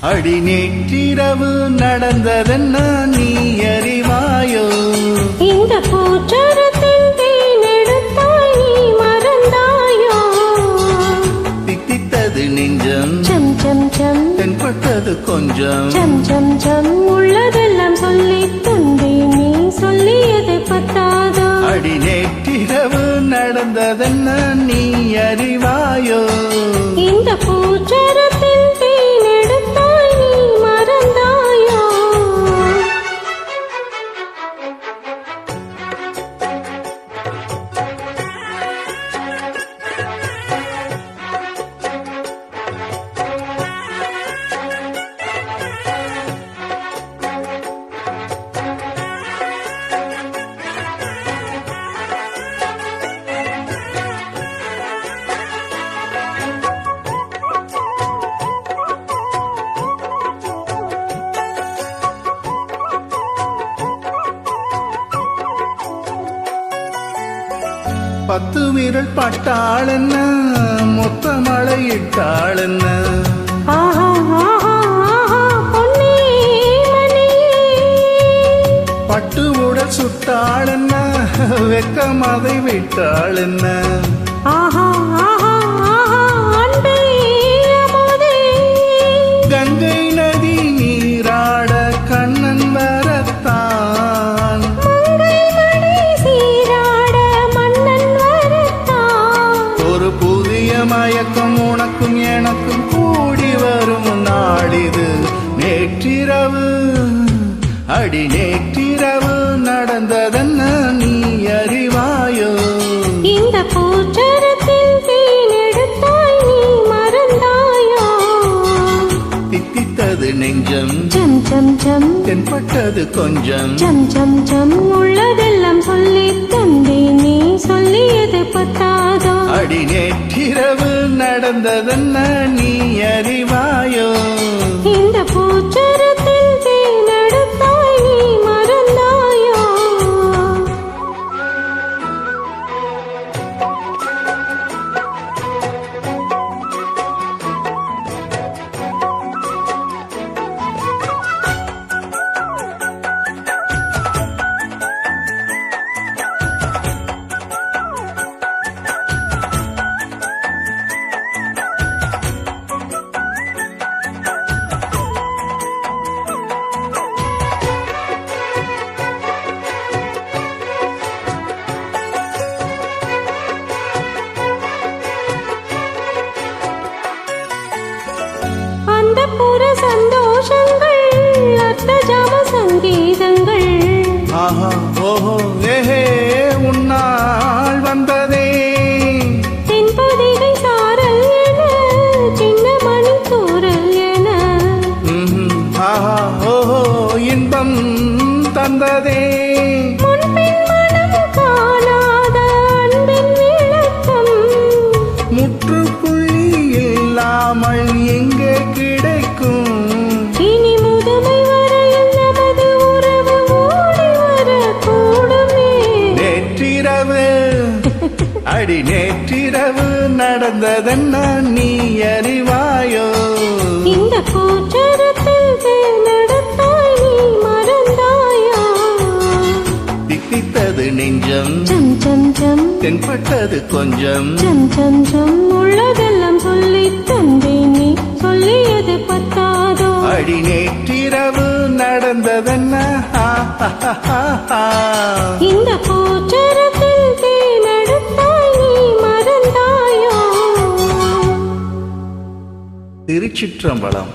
அடி நேற்றிரவு நடந்ததென்ன நீ அறிவாயோ? இந்த பூச்சரத்தின் தேனெடுத்தாய் நீ மறந்தாயோ? தித்தித்தது நெஞ்சம் சம் சம் சம், தென்பட்டது கொஞ்சம் சம் சம் சம், உள்ளதெல்லாம் சொல்லி தந்தேன் நீ சொல்லியது பத்தாதோ? அடி நேற்றிரவு நடந்ததென்ன நீ அறிவாயோ? இந்த பூச்சரத்தின் தேனெடுத்தாய் நீ மறந்தாயோ? பத்து விரல் பட்டாள் என்ன, மொத்த மழையிட்டாள் என்ன? ஆஹா ஆஹா ஆஹா பொன்னே மணி, பட்டு உடல் சுட்டாள் என்ன, வெக்கம் அதை விட்டாள் என்ன? ஆஹா ஆஹா ஆஹா அன்பே அமுதே, கங்கை நதி நீராட கண்ணன் வரத்தான், மங்கை மணி சீராட மன்னன் வரத்தான். ஒரு புதிய மயக்கம் உனக்கும் எனக்கும் கூடி வரும் நாளிது. நேற்றிரவு அடி நேற்றிரவு நடந்ததென்ன நீ அறிவாயோ? இந்த பூச்சரத்தில் தேனெடுத்தாய் நீ மறந்தாயோ? தித்தித்தது நெஞ்சம் சம் சம் சம், தென்பட்டது கொஞ்சம் சம் சம் சம், உள்ளதெல்லாம் சொல்லி தந்தேன் நீ சொல்லியது பத்தாதோ? அடி நேற்றிரவு நடந்ததென்ன நீ அறிவாயோ? இந்த பூச்சரத்தில் தேனெடுத்தாய் நீ மறந்தாயோ? அந்த புற சந்தோஷங்கள் அர்த்த ஜாம சங்கீதங்கள், ஆஹா ஓஹோ ஏஹே உன்னால் வந்ததே. தென்பதிகை சாரல் என சின்ன மணி தூரல் என, ஆஹா ஓஹோ இன்பம் தந்ததே. முன்பின் மனம் காணாத அன்பின் விளக்கம், முற்றுப்புள்ளி இல்லாமல் எங்கே கிடைக்கும்? இனி முதுமை வரையில் நமது உறவு ஓடி வரக்கூடுமே. நேற்றிரவு அடி நேற்றிரவு நடந்ததென்ன நீ அறிவாயோ? இந்த பூச்சரத்தில் தேனெடுத்தாய் நீ மறந்தாயோ? தித்தித்தது நெஞ்சம் சம் சம் சம், தென்பட்டது கொஞ்சம் சம் சம் சம், உள்ளதெல்லாம் சொல்லி தந்தேன் நீ சொல்லியது பத்தாதோ? அடி நேற்றிரவு நடந்ததென்ன இந்த பூச்சரத்தில் தேனெடுத்தாய் நீ மறந்தாயோ? திருச்சிற்றம்பலம்.